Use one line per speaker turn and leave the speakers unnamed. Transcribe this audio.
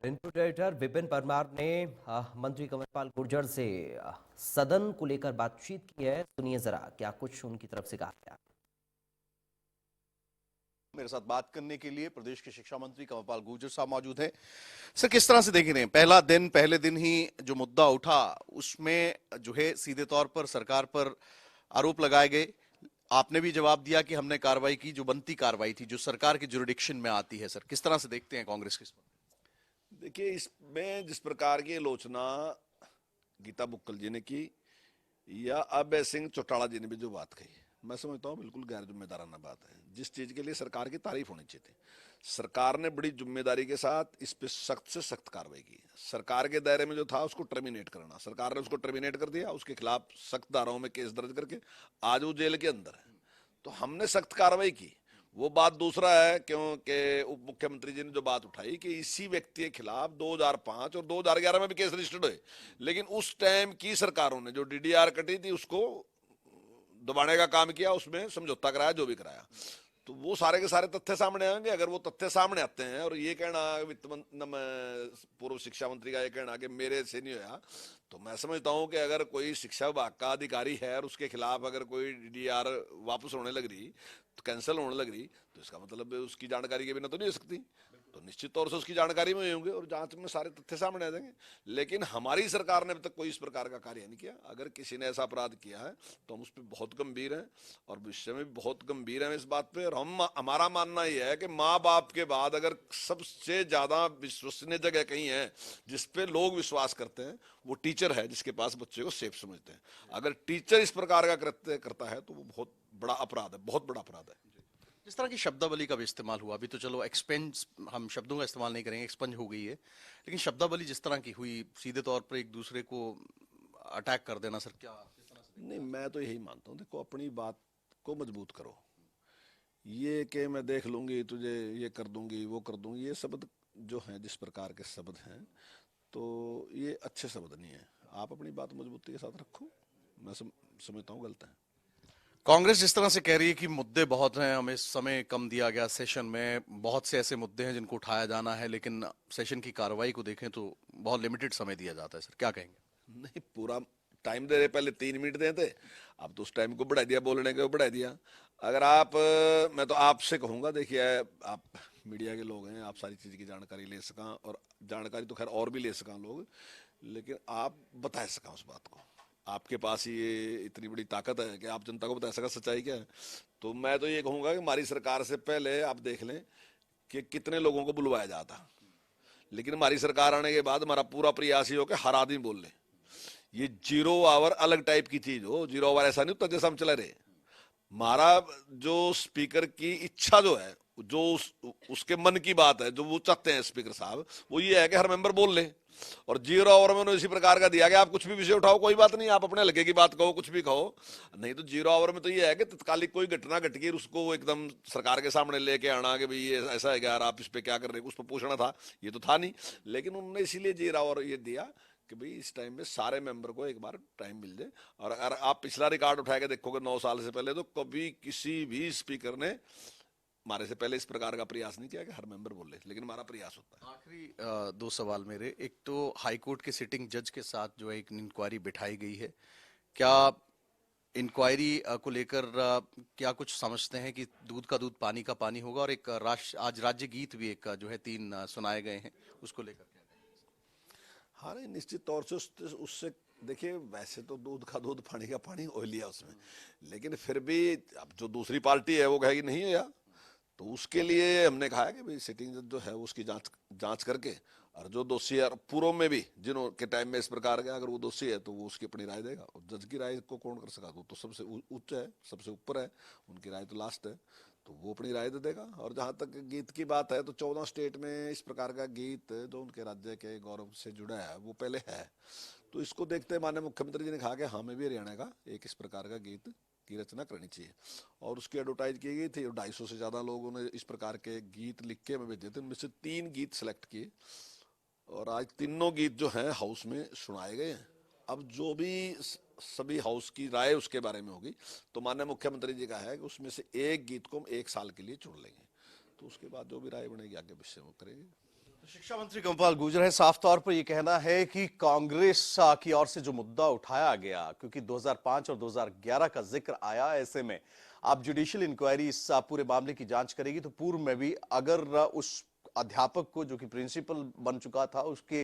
Input editor Vipin Parmar ने मंत्री कंवरपाल गुर्जर से सदन को लेकर बातचीत की है। सुनिए जरा क्या कुछ उनकी तरफ से कहा गया।
मेरे साथ बात करने के लिए प्रदेश के शिक्षा मंत्री कंवरपाल गुर्जर साहब मौजूद हैं। सर, किस तरह से देख रहे हैं पहले दिन ही जो मुद्दा उठा उसमें जो है सीधे तौर पर सरकार पर आरोप लगाए गए। आपने भी जवाब दिया कि हमने कार्रवाई की, जो बनती कार्रवाई थी, जो सरकार के जुरिडिक्शन में आती है। सर, किस तरह से देखते हैं कांग्रेस के इसमें?
देखिए, इसमें जिस प्रकार की आलोचना गीता बुक्कल जी ने की या अभय सिंह चौटाला जी ने भी जो बात कही, मैं समझता हूँ बिल्कुल गैर जिम्मेदाराना बात है। जिस चीज के लिए सरकार की तारीफ होनी चाहिए थी, सरकार ने बड़ी जिम्मेदारी के साथ इस पे सख्त से सख्त कार्रवाई की। सरकार के दायरे में जो था उसको टर्मिनेट करना, सरकार ने उसको टर्मिनेट कर दिया, उसके खिलाफ सख्त धाराओं में केस दर्ज करके आज वो जेल के अंदर है। तो हमने सख्त कार्रवाई की। वो बात दूसरा है, क्योंकि उप मुख्यमंत्री जी ने जो बात उठाई कि इसी व्यक्ति के खिलाफ 2005 और 2011 में भी केस रजिस्टर्ड हुए, लेकिन उस टाइम की सरकारों ने जो डीडीआर कटी थी उसको दबाने का काम किया, उसमें समझौता कराया, जो भी कराया। तो वो सारे के सारे तथ्य सामने आएंगे। अगर वो तथ्य सामने आते हैं और ये कहना पूर्व शिक्षा मंत्री का ये कहना कि मेरे से नहीं होया, तो मैं समझता हूं कि अगर कोई शिक्षा विभाग का अधिकारी है और उसके खिलाफ अगर कोई डीडीआर वापस होने लग रही, तो कैंसिल होने लग रही, तो इसका मतलब उसकी जानकारी के बिना तो नहीं हो सकती। तो निश्चित तौर से उसकी जानकारी में होंगे और जांच में सारे तथ्य सामने आ जाएंगे। लेकिन हमारी सरकार ने अभी तक कोई इस प्रकार का कार्य नहीं किया। अगर किसी ने ऐसा अपराध किया है तो हम उस पर बहुत गंभीर हैं और विषय में भी बहुत गंभीर हैं इस बात पे। और हमारा मानना यह है कि माँ बाप के बाद अगर सबसे ज्यादा विश्वसनीय जगह कहीं है जिसपे लोग विश्वास करते हैं, वो टीचर है, जिसके पास बच्चे को सेफ समझते हैं। अगर टीचर इस प्रकार का कृत्य करता है तो वो बहुत बड़ा अपराध है, बहुत बड़ा अपराध है।
जिस तरह की शब्दावली का भी इस्तेमाल हुआ, अभी तो चलो एक्सपेंस, हम शब्दों का इस्तेमाल नहीं करेंगे, एक्सपंज हो गई है, लेकिन शब्दावली जिस तरह की हुई, सीधे तौर पर एक दूसरे को अटैक कर देना, सर क्या किस तरह से?
नहीं, मैं तो यही मानता हूँ, देखो अपनी बात को मजबूत करो। ये कि मैं देख लूंगी, तुझे ये कर दूंगी, वो कर दूंगी, ये शब्द जो हैं, जिस प्रकार के शब्द हैं, तो ये अच्छे शब्द नहीं है। आप अपनी बात मजबूती के साथ रखो, मैं समझता हूँ गलत है।
कांग्रेस जिस तरह से कह रही है कि मुद्दे बहुत हैं, हमें समय कम दिया गया सेशन में, बहुत से ऐसे मुद्दे हैं जिनको उठाया जाना है, लेकिन सेशन की कार्रवाई को देखें तो बहुत लिमिटेड समय दिया जाता है। सर, क्या कहेंगे?
नहीं, पूरा टाइम दे रहे, पहले 3 मिनट देते, अब तो उस टाइम को बढ़ा दिया, बोलने को बढ़ा दिया। अगर आप मैं तो आपसे कहूंगा, देखिए आप मीडिया के लोग हैं, आप सारी चीज की जानकारी ले सका, और जानकारी तो खैर और भी ले सका लोग, लेकिन आप बता सका उस बात को। आपके पास ये इतनी बड़ी ताकत है कि आप जनता को बता सका सच्चाई क्या है। तो मैं तो ये कहूंगा कि हमारी सरकार से पहले आप देख लें कि कितने लोगों को बुलवाया जाता, लेकिन हमारी सरकार आने के बाद हमारा पूरा प्रयास ये हो कि हर आदमी बोल ले। ये 0 आवर अलग टाइप की चीज हो, 0 आवर ऐसा नहीं होता जैसा हम चले रहे। हमारा जो स्पीकर की इच्छा जो है, जो उसके मन की बात है, जो वो चाहते हैं स्पीकर साहब, वो ये है कि हर मेंबर बोल ले। और 0 आवर में उन्होंने इसी प्रकार का दिया कि आप कुछ भी विषय उठाओ, कोई बात नहीं, आप अपने हल्के की बात कहो, कुछ भी कहो। नहीं तो 0 आवर में तो ये है कि तत्कालिक कोई घटना घट गई, उसको एकदम सरकार के सामने लेके आना कि भाई ये ऐसा है यार, आप इस पे क्या कर रहे हैं, उस पर पूछना था। ये तो था नहीं, लेकिन उन्होंने इसीलिए 0 आवर ये दिया कि भाई इस टाइम में सारे मेंबर को एक बार टाइम मिल जाए। और अगर आप पिछला रिकॉर्ड उठा के देखोगे 9 साल से पहले, तो कभी किसी भी स्पीकर ने हमारे से पहले इस प्रकार का प्रयास नहीं किया कि हर मेंबर बोले, लेकिन हमारा प्रयास होता है।
आखिरी दो सवाल मेरे, एक तो हाईकोर्ट के सिटिंग जज के साथ जो है एक इंक्वायरी बिठाई गई है, क्या इंक्वायरी को लेकर क्या कुछ समझते हैं कि दूध का दूध पानी का पानी होगा? और एक आज राज्य गीत भी एक जो है 3 सुनाए गए हैं, उसको लेकर क्या?
हाँ, नहीं, निश्चित तौर से उससे देखिए, वैसे तो दूध का दूध पानी का पानी हो लिया उसमें, लेकिन फिर भी अब जो दूसरी पार्टी है वो कहेगी नहीं है, तो उसके लिए हमने कहा है कि भाई सिटिंग जज जो है उसकी जांच जांच करके, और जो दोषी है, पूर्व में भी जिन्हों के टाइम में इस प्रकार का अगर वो दोषी है तो वो उसकी अपनी राय देगा। और जज की राय को कौन कर सका, वो तो सबसे उच्च है, सबसे ऊपर है, उनकी राय तो लास्ट है, तो वो अपनी राय दे देगा। और जहाँ तक गीत की बात है, तो 14 स्टेट में इस प्रकार का गीत जो उनके राज्य के गौरव से जुड़ा है वो पहले है। तो इसको देखते माननीय मुख्यमंत्री जी ने कहा कि हमें भी हरियाणा का एक इस प्रकार का गीत की रचना करनी चाहिए, और उसकी एडवर्टाइज की गई थी। 250 से ज्यादा लोगों ने इस प्रकार के गीत लिख के हमें भेजे थे, उनमें से 3 गीत सेलेक्ट किए, और आज तीनों गीत जो हैं हाउस में सुनाए गए हैं। अब जो भी सभी हाउस की राय उसके बारे में होगी, तो माननीय मुख्यमंत्री जी का है कि उसमें से एक गीत को हम 1 साल के लिए चुन लेंगे, तो उसके बाद जो भी राय बनेगी आगे विषय वो करेंगे।
शिक्षा मंत्री कंवरपाल गुर्जर है, साफ तौर पर यह कहना है कि कांग्रेस की ओर से जो मुद्दा उठाया गया, क्योंकि 2005 और 2011 का जिक्र आया, ऐसे में आप जुडिशियल इंक्वायरी इस पूरे मामले की जांच करेगी, तो पूर्व में भी अगर उस अध्यापक को, जो कि प्रिंसिपल बन चुका था, उसके